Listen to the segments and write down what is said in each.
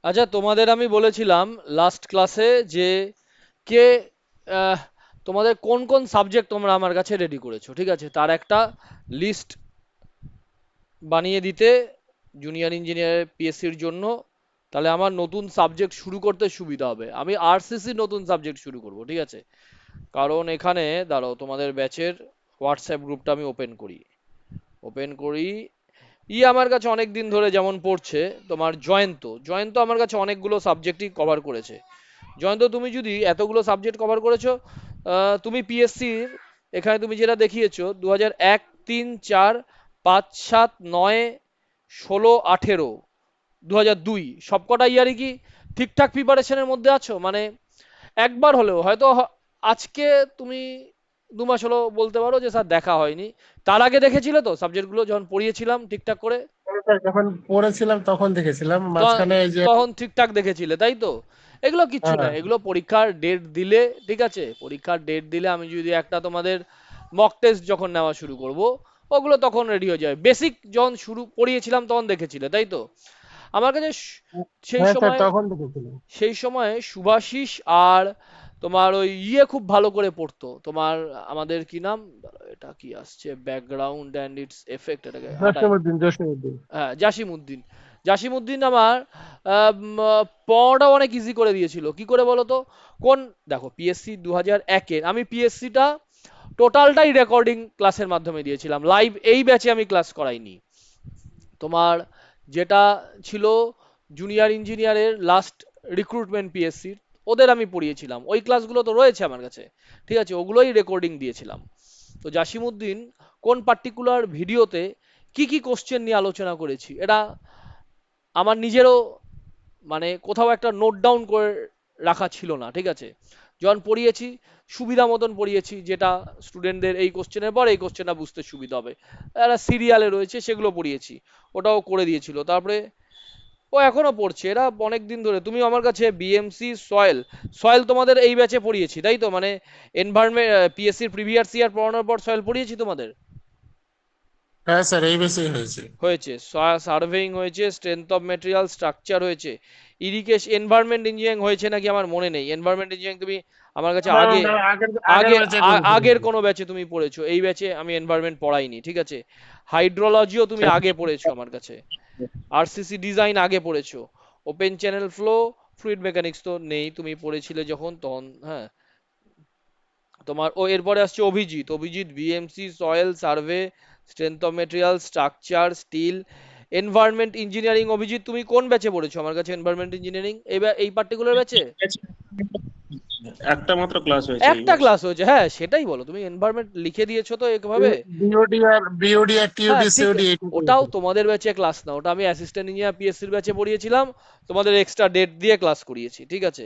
আচ্ছা, তোমাদের আমি বলেছিলাম লাস্ট ক্লাসে যে কে আহ, তোমাদের কোন কোন সাবজেক্ট তোমরা আমার কাছে রেডি করেছো, ঠিক আছে, তার একটা লিস্ট বানিয়ে দিতে জুনিয়র ইঞ্জিনিয়ার পিএসসির জন্য। তাহলে আমার নতুন সাবজেক্ট শুরু করতে সুবিধা হবে। আমি আরসিসি নতুন সাবজেক্ট শুরু করব, ঠিক আছে। কারণ এখানে দাঁড়াও, তোমাদের ব্যাচের হোয়াটসঅ্যাপ গ্রুপটা আমি ওপেন করি। আমার কাছে অনেক দিন ধরে যেমন পড়ছে, তোমার জয়ন্ত জয়ন্ত আমার কাছে অনেকগুলো সাবজেক্টই কভার করেছে। জয়ন্ত, তুমি যদি এতগুলো সাবজেক্ট কভার করেছো, তুমি পিএসসির এখানে তুমি যেটা দেখিয়েছো 2001, 3, 4, 5, 7, 9, 16, 18, 2002 সবকটা ইয়ারই কি ঠিকঠাক প্রিপারেশনের মধ্যে আছো? মানে একবার হলেও হয়তো আজকে তুমি 2 মাস হলো বলতে পারো যে স্যার দেখা হয়নি, তার আগে দেখেছিলে তো সাবজেক্টগুলো যখন পড়িয়েছিলাম ঠিকঠাক করে? যখন পড়েছিলাম তখন দেখেছিলাম, ত- মাঝখানে এই যে। তখন ঠিকঠাক দেখেছিলে, তাই তো? এগুলো কিচ্ছু না, হ্যাঁ। এগুলো পরীক্ষার ডেট দিলে, ঠিক আছে, পরীক্ষার ডেট দিলে আমি যদি একটা তোমাদের মক টেস্ট যখন নেওয়া শুরু করব, ওগুলো তখন রেডি হয়ে যাবে। বেসিক যখন শুরু করিয়েছিলাম তখন দেখেছিলে, তাই তো? আমার কাছে সেই হ্যাঁ স্যার, সময় তখন দেখেছিলাম। সেই সময় সুভাষিস আর তোমার ওই খুব ভালো করে পড়তো তোমার, আমাদের কি নাম, দাঁড়াও, এটা কি আসছে, ব্যাকগ্রাউন্ড অ্যান্ড ইটস এফেক্ট, এটাকে হাটাই। জসীমউদ্দিন জসীমউদ্দিন। হ্যাঁ, জাসিমউদ্দিন আমার পড়াটা অনেক ইজি করে দিয়েছিল। কি করে বলো তো? কোন, দেখো, পিএসসি 2001-এর আমি পিএসসিটা টোটালটাই রেকর্ডিং ক্লাসের মাধ্যমে দিয়েছিলাম, লাইভ এই ব্যাচে আমি ক্লাস করাইনি। তোমার যেটা ছিল জুনিয়র ইঞ্জিনিয়ারের লাস্ট রিক্রুটমেন্ট পিএসসির, ওদের আমি পড়িয়েছিলাম, ওই ক্লাসগুলো তো রয়েছে আমার কাছে, ঠিক আছে, ওগুলোই রেকর্ডিং দিয়েছিলাম। তো জাসিমউদ্দিন কোন পার্টিকুলার ভিডিওতে কি কি কোশ্চেন নিয়ে আলোচনা করেছি, এটা আমার নিজেরও মানে কোথাও একটা নোট ডাউন করে রাখা ছিল না, ঠিক আছে। যখন পড়িয়েছি সুবিধা মতন পড়িয়েছি, যেটা স্টুডেন্টদের এই কোশ্চেনের পর এই কোশ্চেনটা বুঝতে সুবিধা হবে, একটা সিরিয়ালে রয়েছে সেগুলো পড়িয়েছি, ওটাও করে দিয়েছিল। তারপরে ও এখনো পড়ছে, এরা অনেক দিন ধরে। তুমি আমার কাছে বিএমসি সয়েল, সয়েল তোমাদের এই ব্যাচে পড়িয়েছি, তাই তো? মানে এনভায়রনমেন্ট, পিএসসির প্রিভিয়াস ইয়ার পড়ানোর পর সয়েল পড়িয়েছি তোমাদের। হ্যাঁ স্যার, এই বেশি হয়েছে। হয়েছে, সার্ভেইং হয়েছে, স্ট্রেংথ অফ মেটেরিয়াল স্ট্রাকচার হয়েছে, ইরিগেশন, এনভায়রনমেন্ট ইঞ্জিনিয়ারিং হয়েছে নাকি আমার মনে নেই। এনভায়রনমেন্ট ইঞ্জিনিয়ারিং তুমি আমার কাছে আগে আমরা আগের আগের আগে ব্যাচে করেছিলাম। আগের কোনো ব্যাচে তুমি পড়েছো, এই ব্যাচে আমি এনভায়রনমেন্ট পড়াইনি, ঠিক আছে। হাইড্রোলজিও তুমি আগে পড়েছো আমার কাছে, আরসিসি ডিজাইন আগে পড়েছো, open channel flow, fluid mechanics তো নেই, তুমি পড়েছিলে যখন তখন, হ্যাঁ। তোমার এরপরে আসছে Abhijit, BMC soil survey, strength of material structure steel, environment engineering. Abhijit, তুমি কোন ব্যাচে পড়েছো আমার কাছে এনভায়রনমেন্ট ইঞ্জিনিয়ারিং, এই পার্টিকুলার ব্যাচে? একটা মাত্র ক্লাস হয়েছে এই একটা ব্যাচে। ক্লাস হয়েছে, হ্যাঁ সেটাই বলো, তুমি এনভায়রনমেন্ট লিখে দিয়েছো তো একভাবে। বিওডি আর হ্যাঁ টিউডি ঠিক, সিওডি এটা ওটাও করেছিলাম। তোমাদের ব্যাচে ক্লাস না, ওটা আমি অ্যাসিস্ট্যান্ট ইঞ্জিনিয়ার পিএসসির ব্যাচে পড়িয়েছিলাম, তোমাদের এক্সট্রা ডেট দিয়ে ক্লাস করিয়েছি, ঠিক আছে।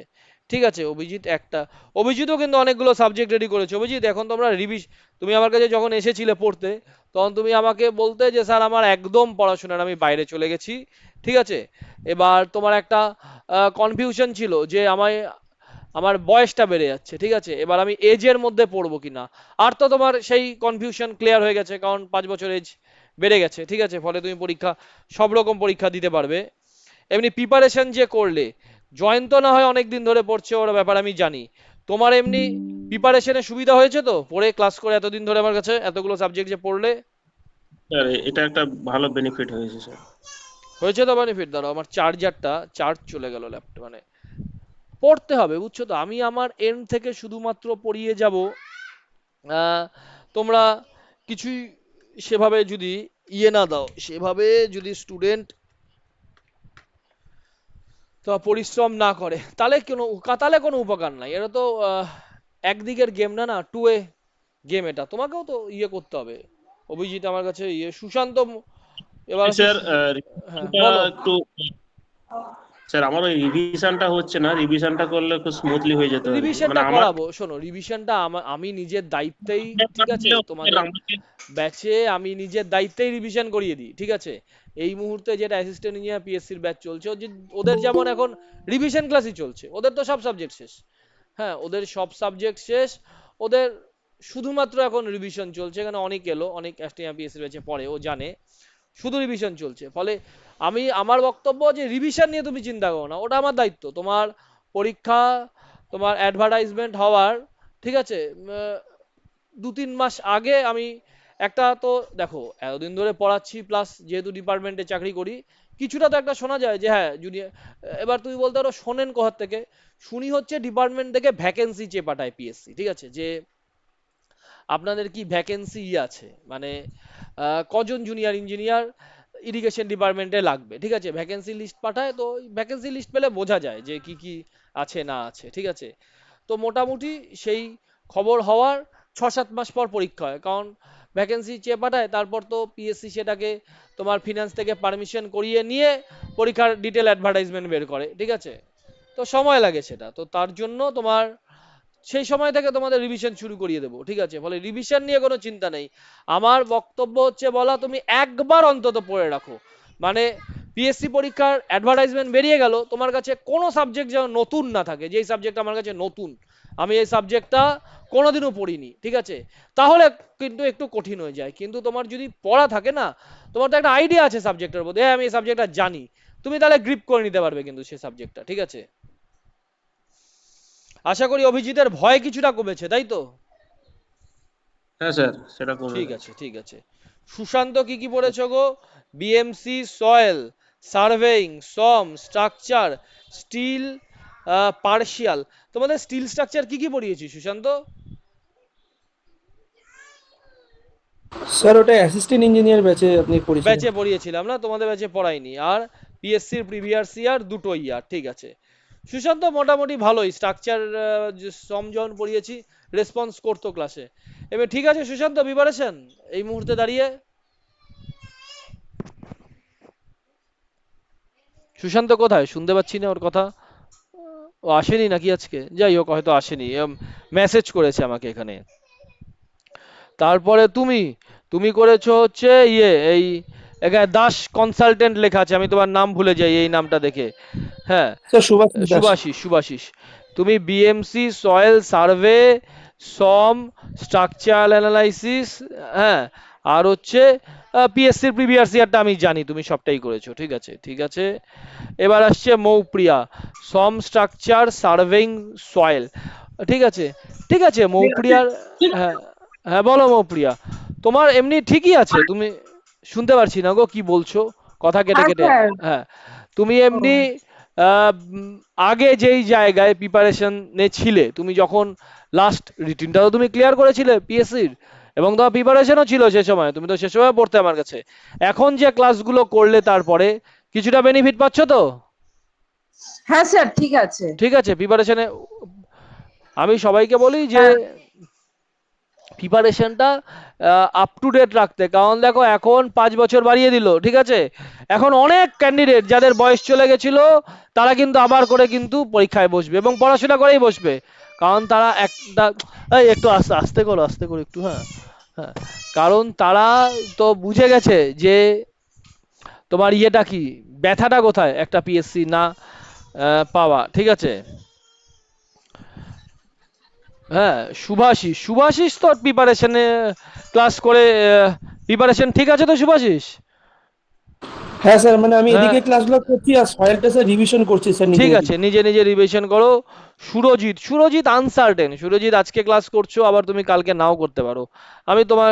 ঠিক আছে, অভিজিৎ একটা, অভিজিৎও কিন্তু অনেকগুলো সাবজেক্ট রেডি করেছে। অভিজিৎ, এখন তোমরা তুমি আমার কাছে যখন এসেছিলে পড়তে, তখন তুমি আমাকে বলতে যে স্যার আমার একদম পড়াশোনার আমি বাইরে চলে গেছি, ঠিক আছে। এবার তোমার একটা কনফিউশন ছিল যে আমার বয়সটা বেড়ে যাচ্ছে, ঠিক আছে, এবার আমি এজের মধ্যে পড়বো কিনা। আর তো তোমার সেই কনফিউশন ক্লিয়ার হয়ে গেছে, কারণ 5 বছর এজ বেড়ে গেছে, ঠিক আছে, ফলে তুমি সব রকম পরীক্ষা দিতে পারবে। এমনি প্রিপারেশন যে করলে, জয়ন্ত না হয় অনেক দিন ধরে পড়ছে, ওর ব্যাপার আমি জানি। তোমার এমনি প্রিপারেশনে সুবিধা হয়েছে তো পড়ে ক্লাস করে এতদিন ধরে আমার কাছে এতগুলো সাবজেক্ট যে পড়লে? স্যার এটা একটা ভালো বেনিফিট হয়েছে স্যার। হয়েছে তো বেনিফিট। দাঁড়াও, আমার চার্জ চলে গেল ল্যাপটপ, মানে পড়তে হবে, বুঝছো তো, আমি আমার এন্ড থেকে শুধুমাত্র পড়িয়ে যাব। আহ, তোমরা কিছুই সেভাবে যদি না দাও, সেভাবে যদি স্টুডেন্ট তো পরিশ্রম না করে, তাহলে কোনো উপকার নাই। এটা তো একদিকের গেম না, না টু এ গেম, এটা তোমাকেও তো করতে হবে। অভিজিৎ আমার কাছে সুশান্ত এবার আছে স্যার হ্যাঁ রিভিশনটা বলো। একটু, স্যার আমার ওই রিভিশনটা হচ্ছে না, রিভিশনটা করলে খুব স্মুথলি হয়ে যেত আর কি, রিভিশনটা মানে আমার করাবো, শোনো, রিভিশনটা আমি নিজের দায়িত্বেই, ঠিক আপনার আছে, দিলেও স্যার তোমাদের আমাকে। ব্যাচে আমি নিজের দায়িত্বেই রিভিশন করিয়ে দিই, ঠিক আছে। এই মুহূর্তে যেটা অ্যাসিস্ট্যান্ট ইঞ্জিনিয়ার পিএসসির ব্যাচ চলছে, ওদের যেমন এখন রিভিশন ক্লাসই চলছে, ওদের তো সব সাবজেক্ট শেষ। হ্যাঁ, ওদের সব সাবজেক্ট শেষ, ওদের শুধুমাত্র এখন রিভিশন চলছে। এখানে অনেক অনেক অ্যাসিস্ট্যান্ট পিএসসির ব্যাচে পড়ে, ও জানে। শুধু রিভিশন চলছে। ফলে আমার বক্তব্য যে রিভিশন নিয়ে তুমি চিন্তা করো না, ওটা আমার দায়িত্ব। তোমার পরীক্ষা, তোমার অ্যাডভার্টাইজমেন্ট হওয়ার, ঠিক আছে, 2-3 মাস আগে আমি একটা তো দেখো এতদিন ধরে পড়াচ্ছি, প্লাস যেহেতু ডিপার্টমেন্টে চাকরি করি, কিছুটা তো একটা শোনা যায় যে হ্যাঁ জুনিয়র। এবার তুমি বলতে পারো শোনেন কোথার থেকে, শুনি হচ্ছে ডিপার্টমেন্ট থেকে ভ্যাকেন্সি চেয়ে পাঠায় পিএসসি, ঠিক আছে, যে আপনাদের কি ভ্যাকেন্সি আছে, মানে কজন জুনিয়র ইঞ্জিনিয়ার ইরিগেশন ডিপার্টমেন্টে লাগবে, ঠিক আছে, ভ্যাকেন্সি লিস্ট পাঠায়। তো ভ্যাকেন্সি লিস্ট পেলে বোঝা যায় যে কি কি আছে না আছে, ঠিক আছে। তো মোটামুটি সেই খবর হওয়ার 6-7 মাস পর পরীক্ষা হয়, কারণ ভ্যাকেন্সি চেয়ে পাঠায়, তারপর তো পিএসসি সেটাকে তোমার ফিনান্স থেকে পারমিশন করিয়ে নিয়ে পরীক্ষার ডিটেল অ্যাডভার্টাইজমেন্ট বের করে, ঠিক আছে। তো সময় লাগে সেটা, তো তার জন্য তোমার সেই সময় থেকে তোমাদের রিভিশন শুরু করিয়ে দেবো, ঠিক আছে। ফলে রিভিশন নিয়ে কোনো চিন্তা নেই। আমার বক্তব্য হচ্ছে বলা, তুমি একবার অন্তত পড়ে রাখো, মানে পিএসসি পরীক্ষার অ্যাডভার্টাইজমেন্ট বেরিয়ে গেল, তোমার কাছে কোনো সাবজেক্ট যেন নতুন না থাকে, যেই সাবজেক্ট আমার কাছে নতুন, আমি এই সাবজেক্টটা কোনোদিনও পড়িনি, ঠিক আছে, তাহলে কিন্তু একটু কঠিন হয়ে যায়। কিন্তু তোমার যদি পড়া থাকে না, তোমার তো একটা আইডিয়া আছে সাবজেক্টের মধ্যে, হ্যাঁ আমি এই সাবজেক্টটা জানি, তুমি তাহলে গ্রিপ করে নিতে পারবে কিন্তু সেই সাবজেক্টটা, ঠিক আছে। আশা করি অভিজিতের ভয় কিছুটা কমেছে, তাই তো? হ্যাঁ স্যার, সেটা কমে ঠিক গেছে। আছে, ঠিক আছে। সুশান্ত কি কি পড়েছো গো? বিএমসি, সয়েল সার্ভেইং, সম স্ট্রাকচার, স্টিল, পার্শিয়াল। তোমাদের স্টিল স্ট্রাকচার কি কি পড়িয়েছি সুশান্ত? স্যার ওটা অ্যাসিস্ট্যান্ট ইঞ্জিনিয়ার ব্যাচে আপনি পড়েছিলেন। ব্যাচে পড়িয়েছিলাম না, তোমাদের ব্যাচে পড়াইনি। আর পিএসসির প্রিভিয়াস ইয়ার দুটো ইয়ার, ঠিক আছে। সুশান্ত মোটামুটি ভালোই স্ট্রাকচার, সম যখন পড়িয়েছি রেসপন্স করতো ক্লাসে। এবার ঠিক আছে সুশান্ত, প্রিপারেশন এই মুহূর্তে দাঁড়িয়ে। সুশান্ত কোথায়, শুনতে পাচ্ছি না ওর কথা। ও আসেনি নাকি আজকে? যাই হোক, হয়তো আসেনি, মেসেজ করেছে আমাকে এখানে। তারপরে তুমি তুমি করেছো হচ্ছে এই এখানে দাস কনসালটেন্ট লেখা আছে, আমি তোমার নাম ভুলে যাই এই নামটা দেখে। হ্যাঁ, স্যার সুভাষিস দাস। শুভাশিস। তুমি বিএমসি, সয়েল সার্ভে, সম স্ট্রাকচারাল অ্যানালাইসিস, হ্যাঁ, আর হচ্ছে পিএসসির প্রিভিয়াস ইয়ারটা আমি জানি তুমি সবটাই করেছো, ঠিক আছে, ঠিক আছে। এবার আসছে মৌপ্রিয়া, সম স্ট্রাকচার সার্ভেইং সয়েল, ঠিক আছে, ঠিক আছে মৌপ্রিয়ার। হ্যাঁ, হ্যাঁ বলো মৌপ্রিয়া। তোমার এমনি ঠিকই আছে, তুমি শুনতে পারছি না গো কি বলছো, কথা কেটে হ্যাঁ কেটে। স্যার। হ্যাঁ, তুমি ও, এমনি আগে যেই জায়গায় প্রিপারেশন ছিলে, তুমি যখন লাস্ট রিটিনটা তো তুমি ক্লিয়ার করেছিলে পিএসসির, এবং তোমার প্রিপারেশনও ছিল সে সময়, তুমি তো সে সময় পড়তে আমার কাছে। এখন যে ক্লাসগুলো করলে তারপরে কিছুটা বেনিফিট পাচ্ছ তো? হ্যাঁ স্যার ঠিক আছে। ঠিক আছে, প্রিপারেশনে আমি সবাইকে বলি যে হ্যাঁ প্রিপারেশনটা আপ টু ডেট রাখতে, কারণ দেখো এখন 5 বছর বাড়িয়ে দিল, ঠিক আছে, এখন অনেক ক্যান্ডিডেট যাদের বয়স চলে গেছিল তারা কিন্তু আবার করে কিন্তু পরীক্ষায় বসবে এবং পড়াশোনা করেই বসবে, কারণ তারা একটা, এই একটু আস্তে আস্তে করো, আস্তে করো একটু, হ্যাঁ, হ্যাঁ, কারণ তারা তো বুঝে গেছে যে তোমার ইয়েটা কি, ব্যথাটা কোথায় একটা পিএসসি না পাওয়া, ঠিক আছে। হ্যাঁ, শুভাশিস তো প্রিপারেশনে ক্লাস করে, প্রিপারেশন ঠিক আছে তো শুভাশিস? হ্যাঁ স্যার, মানে আমি হ্যাঁ, এদিকে ক্লাসগুলো করছি আর সয়েলটা স্যার রিভিশন করছি স্যার নিজে ঠিক নিজে। আছে, নিজে নিজে রিভিশন করো। সুরজিৎ আনসার্টেন, সুরজিৎ আজকে ক্লাস করছো, আবার তুমি কালকে নাও করতে পারো। আমি তোমার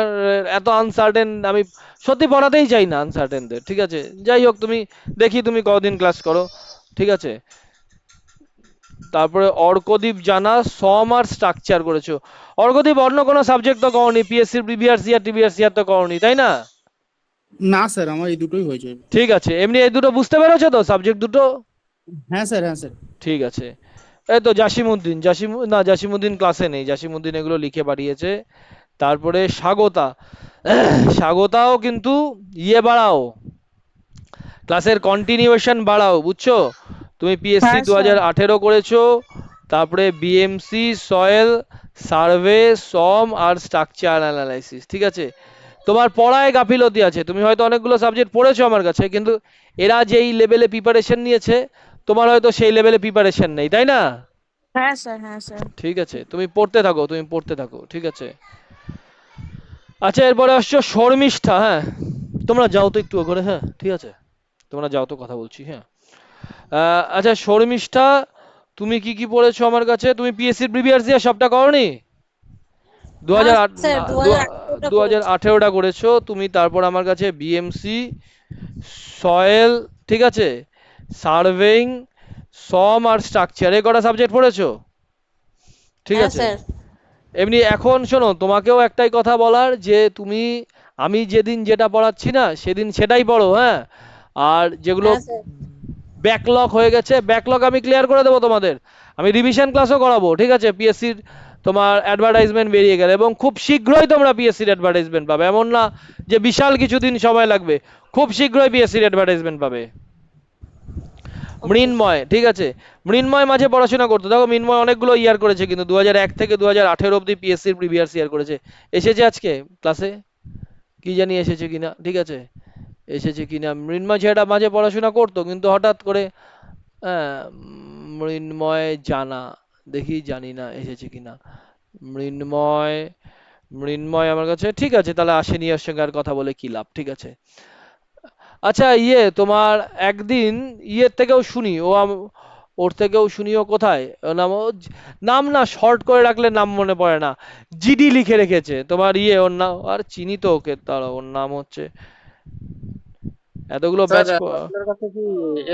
এত আনসার্টেন আমি সত্যি পড়াতেই চাই না আনসার্টেনদের, ঠিক আছে। যাই হোক, তুমি দেখি তুমি কতদিন ক্লাস করো, ঠিক আছে। তারপরে অর্কদীপ জানা, সম আর স্ট্রাকচার করেছো। অর্কদীপ অন্য কোনো সাবজেক্ট তো করনি, পিএসসির প্রিভিয়াস ইয়ার টিভিএস ইয়ার তো করনি, তাই না? না স্যার, আমার এই দুটোই হয়েছে। ঠিক আছে, এমনি এই দুটো বুঝতে পেরেছো তো সাবজেক্ট দুটো? হ্যাঁ স্যার, হ্যাঁ স্যার। ঠিক আছে। এই তো জাসিমউদ্দিন ক্লাসে নেই, জাসিমউদ্দিন এগুলো লিখে পাঠিয়েছে। তারপরে স্বাগতাও কিন্তু বাড়াও, ক্লাসের কন্টিনিউয়েশন বাড়াও, বুঝছো? তুমি পিএসসি হ্যাঁ দু স্যার। হাজার আঠেরো করেছো, তারপরে বিএমসি, সয়েল সার্ভে, সম আর স্ট্রাকচার অ্যানালাইসিস, ঠিক আছে। তোমার পড়ায় গাফিলতি আছে, তুমি হয়তো অনেকগুলো সাবজেক্ট পড়েছো আমার কাছে, কিন্তু এরা যেই লেভেলে প্রিপারেশন নিয়েছে তোমার হয়তো সেই লেভেলে প্রিপারেশন নেই, তাই না? হ্যাঁ স্যার। হ্যাঁ স্যার। ঠিক আছে, তুমি পড়তে থাকো, ঠিক আছে। আচ্ছা, এরপরে আসছো শর্মিষ্ঠা, হ্যাঁ, তোমরা যাও তো একটু ওখানে, হ্যাঁ ঠিক আছে, তোমরা যাও তো, কথা বলছি, হ্যাঁ। আচ্ছা শর্মিষ্ঠা, তুমি কি কি পড়েছো আমার কাছে? তুমি পিএসসির প্রিভিয়াস ইয়ার সবটা করোনি? দু না হাজার স্যার 2018টা করেছি। 2018টা করেছো তুমি, তারপর আমার কাছে বিএমসি, সয়েল, ঠিক আছে, সার্ভেইং, সম আর স্ট্রাকচার, এই কটা সাবজেক্ট পড়েছো? ঠিক হ্যাঁ আছে। স্যার। এমনি এখন শোনো, তোমাকেও একটাই কথা বলার, যে তুমি, আমি যেদিন যেটা পড়াচ্ছি না সেদিন সেটাই পড়ো, হ্যাঁ। আর যেগুলো হ্যাঁ স্যার। ব্যাকলগ হয়ে গেছে, ব্যাকলগ আমি ক্লিয়ার করে দেবো তোমাদের। আমি রিভিশন ক্লাসও করাবো, ঠিক আছে, পিএসসির তোমার অ্যাডভার্টাইজমেন্ট বেরিয়ে গেলে, এবং খুব শীঘ্রই তোমরা পিএসসির অ্যাডভার্টাইজমেন্ট পাবে, এমন না যে বিশাল কিছুদিন সময় লাগবে, খুব শীঘ্রই পিএসসির অ্যাডভার্টাইজমেন্ট পাবে। ওকে। মৃন্ময়, ঠিক আছে, মৃন্ময় মাঝে পড়াশোনা করতো, দেখো মৃন্ময় অনেকগুলো ইয়ার করেছে, কিন্তু 2001 থেকে 2018 অব্দি পিএসসির প্রিভিয়াস ইয়ার করেছে। এসেছে আজকে ক্লাসে, কি জানি এসেছে কিনা, ঠিক আছে, এসেছে কিনা। মৃন্ময় ছেলেটা মাঝে পড়াশোনা করতো, কিন্তু হঠাৎ করে, হ্যাঁ, মৃন্ময় জানা, দেখি জানি না এসেছে কিনা। মৃন্ময়, মৃন্ময় আমার কাছে, ঠিক আছে, তাহলে আসেনি, ওর সঙ্গে আর কথা বলে কি লাভ, ঠিক আছে। আচ্ছা ইয়ে তোমার, একদিন ইয়ের থেকেও শুনি, ওর থেকেও শুনি, ও কোথায়, ওর নাম, নাম না শর্ট করে রাখলে নাম মনে পড়ে না, জিডি লিখে রেখেছে তোমার, ইয়ে ওর নাম, আর চিনি তো ওকে, তার ওর নাম হচ্ছে, এতগুলো স্যার ব্যাচ। আপনার কাছে কি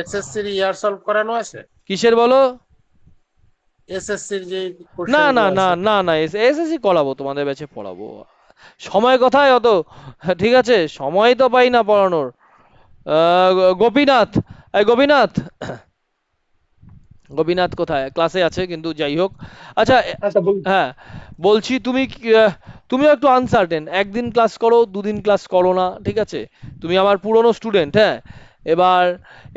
এসএসসির ইয়ার সলভ করানো আছে? কিসের বলো? এসএসসির যে না কোশ্চেন না গুলো না আছে। না না, এসএসসি করাবো, তোমাদের ব্যাচে পড়াবো, সময় কোথায় অত, ঠিক আছে, সময় তো পাই না পড়ানোর। গোপীনাথ, এই গোপীনাথ, গোপীনাথ কোথায়, ক্লাসে আছে কিন্তু, যাই হোক। আচ্ছা আচ্ছা বলুন। হ্যাঁ, বলছি তুমি তুমিও একটু আনসার্টেন, একদিন ক্লাস করো, দুদিন ক্লাস করো না, ঠিক আছে, তুমি আমার পুরনো স্টুডেন্ট, হ্যাঁ। এবার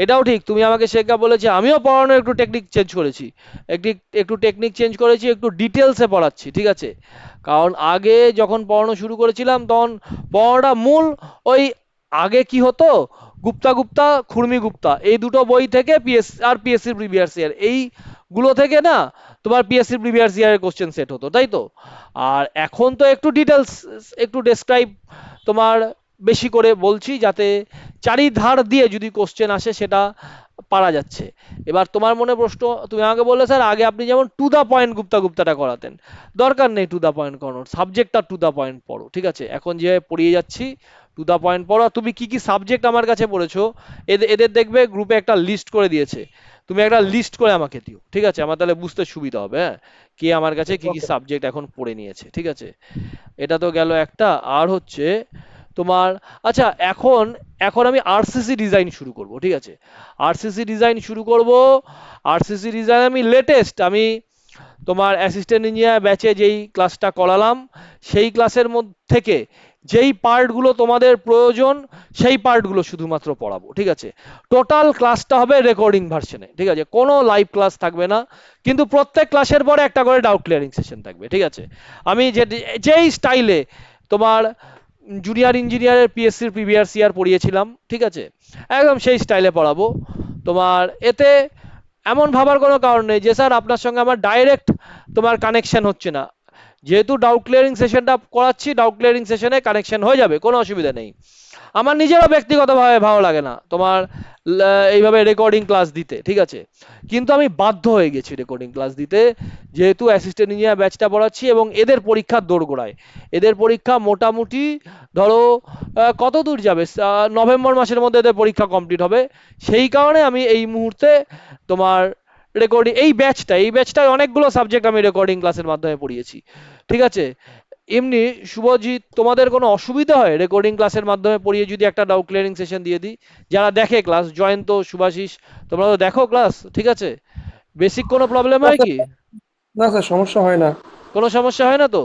এটাও ঠিক, তুমি আমাকে শেখা বলেছে, আমিও পড়ানোর একটু টেকনিক চেঞ্জ করেছি, একটু একটু টেকনিক চেঞ্জ করেছি, একটু ডিটেলসে পড়াচ্ছি, ঠিক আছে। কারণ আগে যখন পড়ানো শুরু করেছিলাম তখন পড়ানোটা মূল, ওই আগে কি হতো, গুপ্তা গুপ্তা, খুরমি গুপ্তা, এই দুটো বই থেকে পিএসসির প্রিভিয়াস ইয়ার, এইগুলো থেকে না তোমার পিএসসির প্রিভিয়াস ইয়ারের কোশ্চেন সেট হতো, তাই তো। আর এখন তো একটু ডিটেলস, একটু ডেসক্রাইব তোমার বেশি করে বলছি, যাতে চারিধার দিয়ে যদি কোশ্চেন আসে সেটা পারা যাচ্ছে। এবার তোমার মনে প্রশ্ন, তুমি আমাকে বললে স্যার আগে আপনি যেমন টু দা পয়েন্ট গুপ্তা গুপ্তাটা করাতেন, দরকার নেই টু দা পয়েন্ট করানোর, সাবজেক্টটা টু দা পয়েন্ট পড়ো, ঠিক আছে। এখন যে পড়িয়ে যাচ্ছি টু দা পয়েন্ট পড়ো। আর তুমি কি কি সাবজেক্ট আমার কাছে পড়েছো, এদের দেখবে গ্রুপে একটা লিস্ট করে দিয়েছে, তুমি একটা লিস্ট করে আমাকে দিও, ঠিক আছে, আমার তাহলে বুঝতে সুবিধা হবে, হ্যাঁ, কে আমার কাছে কি কি ওকে। সাবজেক্ট এখন পড়ে নিয়েছে, ঠিক আছে। এটা তো গেল একটা। আর হচ্ছে তোমার, আচ্ছা এখন, এখন আমি আরসিসি ডিজাইন শুরু করব, ঠিক আছে, আরসিসি ডিজাইন শুরু করব। আরসিসি ডিজাইন আমি লেটেস্ট, আমি তোমার অ্যাসিস্ট্যান্ট ইঞ্জিনিয়ার ব্যাচে যেই ক্লাসটা করালাম, সেই ক্লাসের মধ্যে থেকে যেই পার্টগুলো তোমাদের প্রয়োজন সেই পার্টগুলো শুধুমাত্র পড়াবো, ঠিক আছে। টোটাল ক্লাসটা হবে রেকর্ডিং ভার্সনে, ঠিক আছে, কোনো লাইভ ক্লাস থাকবে না, কিন্তু প্রত্যেক ক্লাসের পরে একটা করে ডাউট ক্লিয়ারিং সেশন থাকবে, ঠিক আছে। আমি যেই স্টাইলে তোমার জুনিয়র ইঞ্জিনিয়ারের পিএসসির প্রিভিয়াস ইয়ার পড়িয়েছিলাম, ঠিক আছে, একদম সেই স্টাইলে পড়াবো তোমার। এতে এমন ভাবার কোনো কারণ নেই যে স্যার আপনার সঙ্গে আমার ডাইরেক্ট তোমার কানেকশন হচ্ছে না, যেহেতু ডাউট ক্লিয়ারিং সেশনটা করাচ্ছি, ডাউট ক্লিয়ারিং সেশনে কানেকশন হয়ে যাবে, কোনো অসুবিধা নেই। আমার নিজেরও ব্যক্তিগতভাবে ভালো লাগে না তোমার এইভাবে রেকর্ডিং ক্লাস দিতে, ঠিক আছে, কিন্তু আমি বাধ্য হয়ে গেছি রেকর্ডিং ক্লাস দিতে, যেহেতু অ্যাসিস্ট্যান্ট ইঞ্জিনিয়ার ব্যাচটা পড়াচ্ছি এবং এদের পরীক্ষার দোরগোড়ায়, এদের পরীক্ষা মোটামুটি ধরো কত দূর যাবে, নভেম্বর মাসের মধ্যে এদের পরীক্ষা কমপ্লিট হবে, সেই কারণে আমি এই মুহূর্তে তোমার রেকর্ডিং, এই ব্যাচটায় অনেকগুলো সাবজেক্ট আমি রেকর্ডিং ক্লাসের মাধ্যমে পড়িয়েছি, ঠিক আছে। এমনি শুভজিৎ, তোমাদের কোনো অসুবিধা হয় রেকর্ডিং ক্লাসের মাধ্যমে পড়িয়ে যদি একটা ডাউট ক্লিয়ারিং সেশন দিয়ে দিই? যারা দেখে ক্লাস, জয়ন্ত, শুভাশিস, তোমরা তো দেখো ক্লাস, ঠিক আছে, বেসিক কোনো প্রবলেম হয় কি? না স্যার সমস্যা হয় না। কোনো সমস্যা হয় না তো?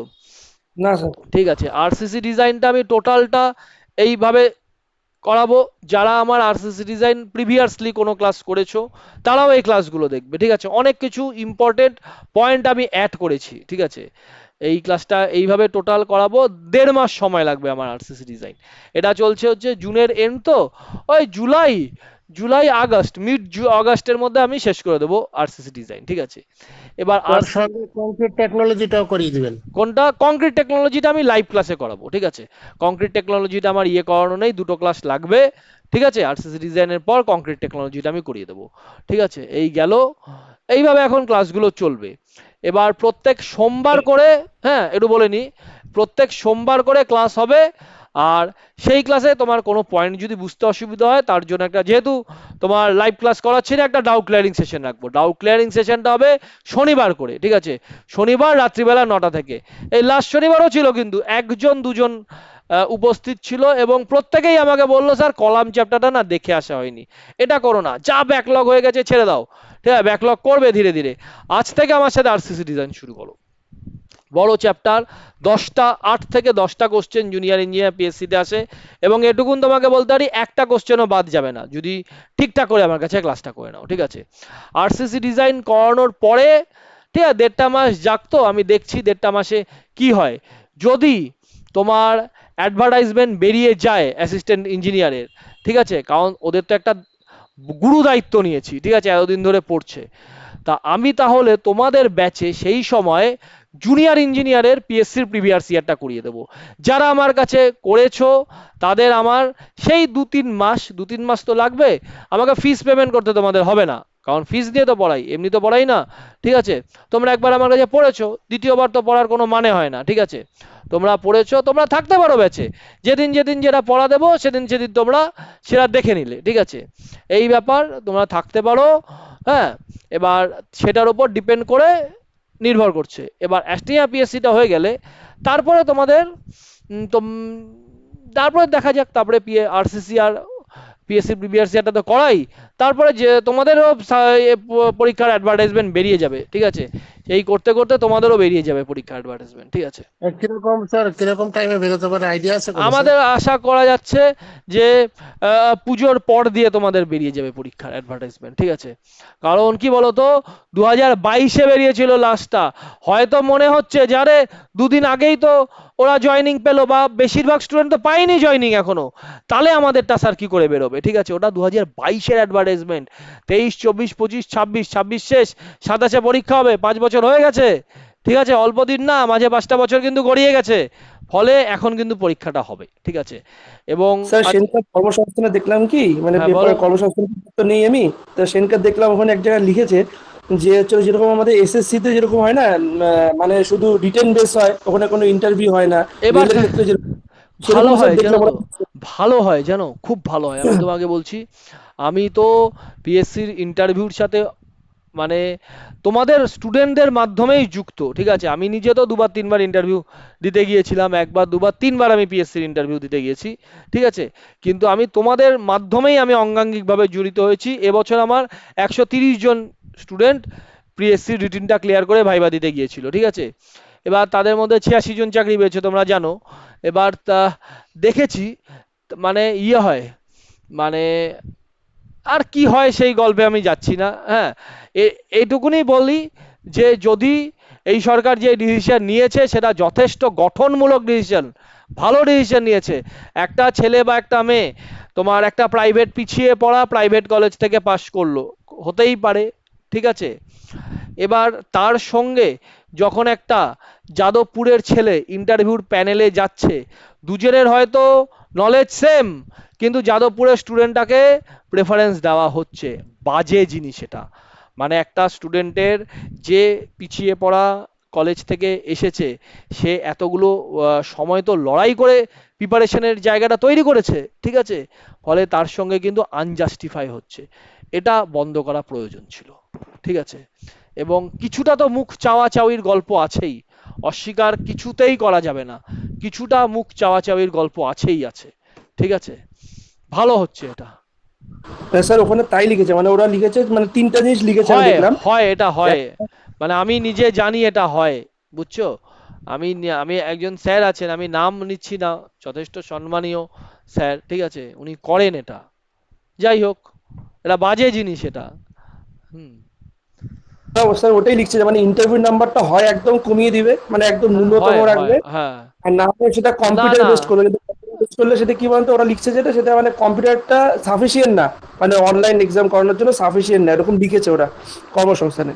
না স্যার। ঠিক আছে, আরসিসি ডিজাইনটা আমি টোটালটা এইভাবে করাবো, যারা আমার আরসিসি ডিজাইন প্রিভিয়াসলি কোনো ক্লাস করেছো তারাও এই ক্লাসগুলো দেখবে, ঠিক আছে। অনেক কিছু ইম্পর্টেন্ট পয়েন্ট আমি অ্যাড করেছি, ঠিক আছে। এই ক্লাসটা এইভাবে টোটাল করাবো, 1.5 মাস সময় লাগবে আমার আরসিসি ডিজাইন। এটা চলছে হচ্ছে জুনের এন্ড, তো ওই জুলাই, জুলাই আগস্ট আগস্টের মধ্যে আমি শেষ করে দেবো আরসিসি ডিজাইন, ঠিক আছে। এবার তার সঙ্গে কংক্রিট টেকনোলজিটাও করিয়ে দিবেন। কোনটা? কংক্রিট টেকনোলজিটা আমি লাইভ ক্লাসে করাবো, ঠিক আছে। কংক্রিট টেকনোলজিটা আমার করানো নেই, 2টো ক্লাস লাগবে, ঠিক আছে। আরসিসি ডিজাইনের পর কংক্রিট টেকনোলজিটা আমি করিয়ে দেবো, ঠিক আছে। এই গেল, এইভাবে এখন ক্লাসগুলো চলবে। এবার প্রত্যেক সোমবার করে, হ্যাঁ একটু বলে নি, প্রত্যেক সোমবার করে ক্লাস হবে। আর সেই ক্লাসে তোমার কোনো পয়েন্ট যদি বুঝতে অসুবিধা হয় তার জন্য একটা, যেহেতু তোমার লাইভ ক্লাস করাচ্ছি না, একটা ডাউট ক্লিয়ারিং সেশন রাখবো। ডাউট ক্লিয়ারিং সেশনটা হবে শনিবার করে, ঠিক আছে। শনিবার রাত্রিবেলা 9টা থেকে। এই লাস্ট শনিবারও ছিল, কিন্তু 1 2 জন উপস্থিত ছিল এবং প্রত্যেকেই আমাকে বললো স্যার কলাম চ্যাপ্টারটা না দেখে আসা হয়নি। এটা করো না, যা ব্যাকলগ হয়ে গেছে ছেড়ে দাও, ঠিক আছে। ব্যাকলগ করবে ধীরে ধীরে। আজ থেকে আমার সাথে আরসিসি ডিজাইন শুরু করো। বড় চ্যাপ্টার, 8 থেকে 10টা কোশ্চেন জুনিয়র ইঞ্জিনিয়ার পিএসসিতে আসে, এবং এটুকুন তোমাকে বলতে পারি একটা কোশ্চেনও বাদ যাবে না যদি ঠিকঠাক করে আমার কাছে ক্লাসটা করে নাও, ঠিক আছে। আরসিসি ডিজাইন করানোর পরে, ঠিক আছে, 1.5 মাস যাক, আমি দেখছি 1.5 মাসে কি হয়। যদি তোমার অ্যাডভার্টাইজমেন্ট বেরিয়ে যায় অ্যাসিস্ট্যান্ট ইঞ্জিনিয়ারের, ঠিক আছে, কারণ ওদের তো একটা গুরু দায়িত্ব নিয়েছি, ঠিক আছে, এতদিন ধরে পড়ছে। তা আমি তাহলে তোমাদের ব্যাচে সেই সময় জুনিয়র ইঞ্জিনিয়ারের পিএসসির প্রিভিয়াস ইয়ারটা করিয়ে দেবো। যারা আমার কাছে করেছো তাদের আমার সেই 2-3 মাস তো লাগবে, আমাকে ফিস পেমেন্ট করতে তোমাদের হবে না, কারণ ফিস দিয়ে তো পড়াই, এমনি তো পড়াই না, ঠিক আছে। তোমরা একবার আমার কাছে পড়েছো, দ্বিতীয়বার তো পড়ার কোনো মানে হয় না, ঠিক আছে। তোমরা পড়েছো, তোমরা থাকতে পারো ব্যাচে, যেদিন যেটা পড়া দেবো সেদিন তোমরা সেটা দেখে নিলে, ঠিক আছে। এই ব্যাপার, তোমরা থাকতে পারো, হ্যাঁ। এবার সেটার উপর ডিপেন্ড করে নির্ভর করছে। এবার অ্যাস্টিয়া পিএসসিটা হয়ে গেলে তারপরে তোমাদের তারপরে দেখা যাক, তারপরে আরসিসি আর পিএসসি প্রিভিয়াস ইয়ারটা তো করাই, তারপরে যে তোমাদেরও পরীক্ষার অ্যাডভার্টাইজমেন্ট বেরিয়ে যাবে, ঠিক আছে। এই করতে করতে তোমাদেরও বেরিয়ে যাবে পরীক্ষার অ্যাডভার্টাইজমেন্ট, ঠিক আছে। কিরকম স্যার, কিরকম টাইমে বেরোতে পারে আইডিয়া আছে কোনো স্যার? আমাদের আশা করা যাচ্ছে যে পুজোর পর দিয়ে তোমাদের বেরিয়ে যাবে পরীক্ষার অ্যাডভার্টাইজমেন্ট, ঠিক আছে। কারণ কি বলতো, 2022-এ বেরিয়েছিল লাস্টটা, হয়তো মনে হচ্ছে যারে 2 দিন আগেই তো ওরা জয়নিং পেলো, বা বেশিরভাগ স্টুডেন্ট তো পায়নি জয়নিং এখনো, তাহলে আমাদেরটা স্যার কি করে বেরোবে, ঠিক আছে। ওটা 2022-এর অ্যাডভার্টাইজমেন্ট, 23 24 25 26 শেষ, 27-এ পরীক্ষা হবে, 5 বছর হয়ে গেছে, ঠিক আছে। অল্প দিন না, মাঝে 5টা বছর কিন্তু গড়িয়ে গেছে, ফলে এখন কিন্তু পরীক্ষাটা হবে, ঠিক আছে। এবং স্যার সেনকার কর্মসংস্থানে দেখলাম কি, মানে হ্যাঁ, পেপারে বলো। কর্মসংস্থান তো নেই আমি, তো সেনকার দেখলাম ওখানে এক জায়গায় লিখেছে যে হচ্ছে যেরকম আমাদের এসএসসি তে যেরকম হয় না, মানে শুধু রিটেন বেস হয়, ওখানে কোনো ইন্টারভিউ হয় না, এবার রেলের ক্ষেত্রে যেরকম ভালো সেরকম স্যার হয় জানো দেখলাম তো, ভালো হয় জানো, খুব ভালো হয়। আমি তোমাকে বলছি, আমি তো পিএসসির ইন্টারভিউর সাথে মানে তোমাদের স্টুডেন্টদের মাধ্যমেই যুক্ত, ঠিক আছে। আমি নিজে তো 2-3 বার ইন্টারভিউ দিতে গিয়েছিলাম, 1 বার 2 বার 3 বার আমি পিএসসির ইন্টারভিউ দিতে গিয়েছি, ঠিক আছে। কিন্তু আমি তোমাদের মাধ্যমেই আমি অঙ্গাঙ্গিকভাবে জড়িত হয়েছি। এবছর আমার 130 জন স্টুডেন্ট পিএসসির রিটিনটা ক্লিয়ার করে ভাইবা দিতে গিয়েছিল, ঠিক আছে। এবার তাদের মধ্যে 86 জন চাকরি পেয়েছে, তোমরা জানো। এবার তা দেখেছি, মানে হয়, মানে আর কি হয় সেই গল্পে আমি যাচ্ছি না, হ্যাঁ। এইটুকুনি বলি যে যদি এই সরকার যে ডিসিশন নিয়েছে সেটা যথেষ্ট গঠনমূলক ডিসিশন, ভালো ডিসিশন নিয়েছে। একটা ছেলে বা একটা মেয়ে তোমার একটা প্রাইভেট পিছিয়ে পড়া প্রাইভেট কলেজ থেকে পাশ করলো, হতেই পারে, ঠিক আছে। এবার তার সঙ্গে যখন একটা যাদবপুরের ছেলে ইন্টারভিউর প্যানেলে যাচ্ছে, দুজনের হয়তো নলেজ সেম, কিন্তু যাদবপুরের স্টুডেন্টটাকে প্রেফারেন্স দেওয়া হচ্ছে, বাজে জিনিস এটা। মানে একটা স্টুডেন্টের যে পিছিয়ে পড়া কলেজ থেকে এসেছে, সে এতগুলো সময় তো লড়াই করে প্রিপারেশনের জায়গাটা তৈরি করেছে, ঠিক আছে। ফলে তার সঙ্গে কিন্তু আনজাস্টিফাই হচ্ছে, এটা বন্ধ করা প্রয়োজন ছিল, ঠিক আছে। এবং কিছুটা তো মুখ চাওয়াচাওয়ির গল্প আছেই, অস্বীকার কিছুতেই করা যাবে না, কিছুটা মুখ চাওয়াচাওয়ির গল্প আছেই আছে, ঠিক আছে। ভালো হচ্ছে এটা, স্যার ওখানে তাই লিখেছে, মানে ওরা লিখেছে, মানে 3টা জিনিস লিখেছে আমি হয় দেখলাম। হয় এটা হয়, মানে আমি নিজে জানি এটা হয়, বুঝছো। আমি একজন স্যার আছেন, আমি নাম নিচ্ছি না, যথেষ্ট সম্মানীয় স্যার, ঠিক আছে, উনি করেন এটা। যাই হোক, এটা বাজে জিনিস এটা। হুম। স্যার ওটাই লিখছে যে মানে ইন্টারভিউ নাম্বারটা হয় একদম কমিয়ে দিবে, মানে একদম ন্যূনতম হয় হয় রাখবে, হ্যাঁ। আর না হলে সেটা না কম্পিউটার না, বেসড করবে, কিন্তু করলে সেটা কি বলতো, ওরা লিখছে যেটা সেটা মানে কম্পিউটারটা সাফিসিয়েন্ট না, মানে অনলাইন এক্সাম করানোর জন্য সাফিসিয়েন্ট না, এরকম লিখেছে ওরা কর্মসংস্থানে।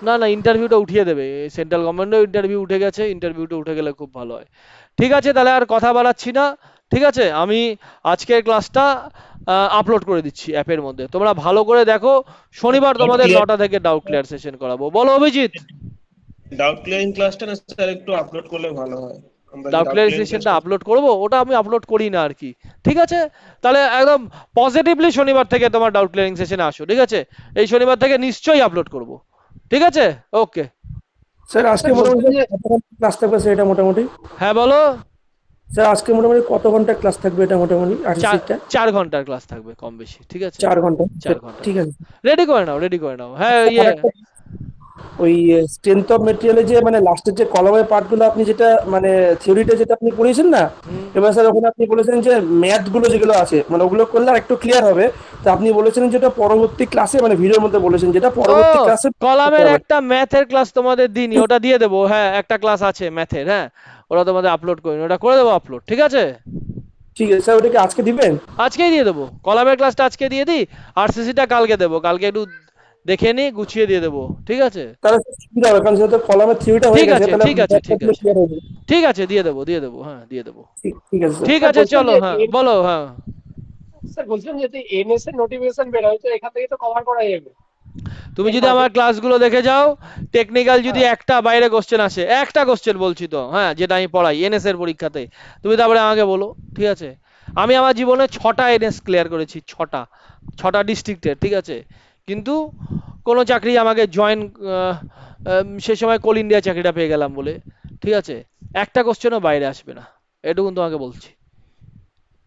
না না, ইন্টারভিউটা উঠিয়ে দেবে, সেন্ট্রাল গভর্নমেন্টও ইন্টারভিউ উঠে গেছে, ইন্টারভিউটা উঠে গেলে খুব ভালো হয়। ঠিক আছে, তাহলে আর কথা বাড়াচ্ছি না। ঠিক আছে, আমি আজকের ক্লাসটা আপলোড করে দিচ্ছি অ্যাপের মধ্যে, তোমরা ভালো করে দেখো। শনিবার তোমাদের 9টা থেকে ডাউট ক্লিয়ার সেশন করাবো। বলো অভিজিৎ। ডাউট ক্লিয়ারিং ক্লাসটা না স্যার একটু আপলোড করলে ভালো হয়, আমরা যে ডাউট ডাউট ক্লিয়ার ক্লিয়ারিং সেশনটা ক্লাসটা। আপলোড করব, ওটা আমি আপলোড করি না আর কি। ঠিক আছে, তাহলে একদম পজিটিভলি শনিবার থেকে তোমার ডাউট ক্লিয়ারিং সেশনে আসো। ঠিক আছে, এই শনিবার থেকে নিশ্চয়ই আপলোড করব। ঠিক আছে, ওকে। স্যার আজকে স্যার মোটামুটি বলছেন যে কত ঘন্টা ক্লাস থাকবে স্যার এটা মোটামুটি? হ্যাঁ বলো। স্যার আজকে মোটামুটি কত ঘন্টা ক্লাস থাকবে এটা মোটামুটি আরসিসিটা? 4 ঘন্টার ক্লাস থাকবে, কম বেশি। ঠিক আছে, 4 ঘন্টা? 4 ঘন্টা। ঠিক আছে। রেডি করে নাও, রেডি করে নাও। হ্যাঁ ইয়ে, ওই স্ট্রেংথ অফ মেটেরিয়ালে যে মানে লাস্টের যে কলমের পার্টগুলো আপনি যেটা মানে থিওরিটা যেটা আপনি পড়িয়েছেন না, এবার স্যার ওখানে আপনি বলেছেন যে ম্যাথ গুলো যেগুলো আছে মানে ওগুলো করলে আর একটু ক্লিয়ার হবে। তো আপনি বলেছিলেন যেটা পরবর্তী ক্লাসে মানে ভিডিওর মধ্যে বলেছেন যেটা ও পরবর্তী ক্লাসে কলামের একটা ম্যাথের ক্লাস তোমাদের দিইনি, ওটা দিয়ে দেবো। হ্যাঁ একটা ক্লাস আছে ম্যাথের, হ্যাঁ ওটা তোমাদের আপলোড করিনি, ওটা করে দেবো আপলোড। ঠিক আছে, ঠিক আছে স্যার, ওটাকে আজকে দিবেন? আজকেই দিয়ে দেবো, কলামের ক্লাসটা আজকে দিয়ে দিই, আরসিসিটা কালকে দেবো, কালকে একটু দেখে নিই, গুছিয়ে দিয়ে দেবো। ঠিক আছে, তাহলে সুবিধা হবে, কারণ যেহেতু কলামের থিওরিটা হয়ে ঠিক গেছে আছে, তাহলে ঠিক আছে, ঠিক আছে, ক্লিয়ার হয়ে যাবে। ঠিক আছে, দিয়ে দেবো, দিয়ে দেবো, হ্যাঁ দিয়ে দেবো। ঠিক আছে স্যার। ঠিক স্যার আছে, বলছেন চলো, যে হ্যাঁ বলো। হ্যাঁ স্যার বলছেন যদি এনএস এর নোটিফিকেশন বের হয় তো এখান থেকে তো কভার করা যাবে। তুমি যদি আমার ক্লাসগুলো দেখে যাও, টেকনিক্যাল যদি একটা বাইরে কোশ্চেন আসে, একটা কোশ্চেন বলছি তো, হ্যাঁ যেটা আমি পড়াই এনএস এর পরীক্ষাতে, তুমি তারপরে আমাকে বলো। ঠিক আছে, আমি আমার জীবনে 6টা এনএস ক্লিয়ার করেছি, 6টা ডিস্ট্রিক্টের। ঠিক আছে, কিন্তু কোনো চাকরি আমাকে জয়েন, সে সময় কোল ইন্ডিয়া চাকরিটা পেয়ে গেলাম বলে। ঠিক আছে, একটা কোশ্চেনও বাইরে আসবে না, এটুকু তোমাকে বলছি।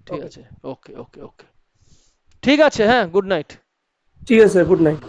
ঠিক আছে, ওকে ওকে ওকে, ঠিক আছে, হ্যাঁ গুড নাইট। ঠিক আছে স্যার, গুড নাইট।